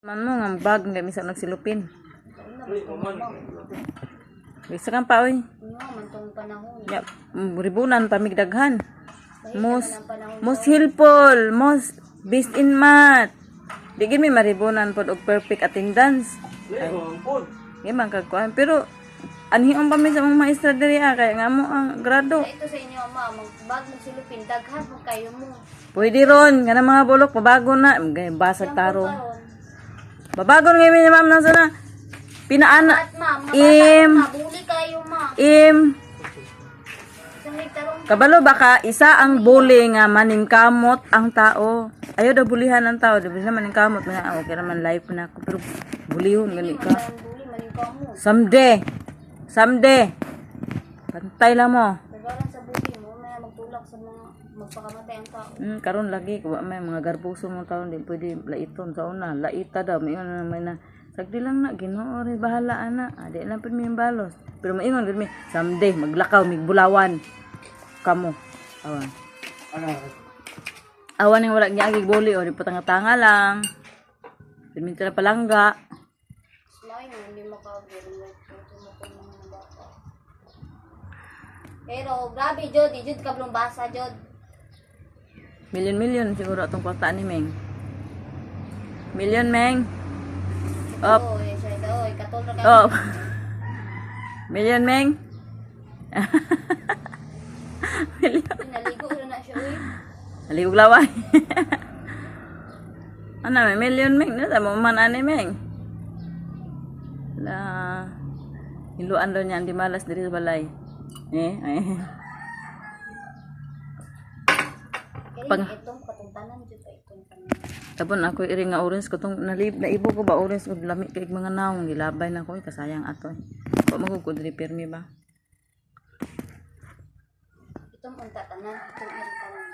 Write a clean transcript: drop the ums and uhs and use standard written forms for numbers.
Man mo nga bag nga misa nagsilupin. Bisa kang pa oy. man tong panahon. Ya, ribunan pamigdaghan. Most helpful, most best in math. Di gid mi maribunan pod og perfect attendance. Ay, man kagkuan pero anhion pa mi sa mga maestra diri kay nga mo ang grado. Ito sa inyo ma, magbag magsilupin daghan mo kayo mo. Pwede ron nga mga bulok pabago na basag taro. Babagon ngayon ni ma'am nasa na pinaana mabuli kayo ma. Kabalo baka isa ang bully nga maningkamot ang tao. Ayaw daw bulihan ang tao, daw na maningkamot na okay naman life na ako pero bulihon gani ka. Someday. Pantay lang mo. Pagalan sa bully mo, may magtulak sa mga magpakamatay ang tao. Karon lagi kuha may mga garbuso mo taon din pwede laiton sa una. Laita daw may na may na sagdi lang na Ginoo ri bahala ana. Adi lang pud mi balos. Pero maingon gid mi someday maglakaw mig bulawan. Kamo. Awan yang wala gyagi boli o di patanga-tanga lang. Piminta na palangga. Smile hindi makagiro pero grabe jud, jud kablong basa jud. Million siguro atong kwarta ni Meng. Million Meng. Up. Oy, siya daw, katol ra Oh. Million Meng. Million. Naligo ra na siya oy. Naligog laway. Ano may million Meng na mo man ani Meng. La hiluan daw niya ang di malas diri sa balay. Pag Itong katuntanan jud pa itong tanan. tapon ako iri nga orange ko tong naibo ko ba orange ko lami kay mga naong gilabay na ko kasayang ato. Wa magugod diri permi ba. Itong unta tanan, itong iri tanan.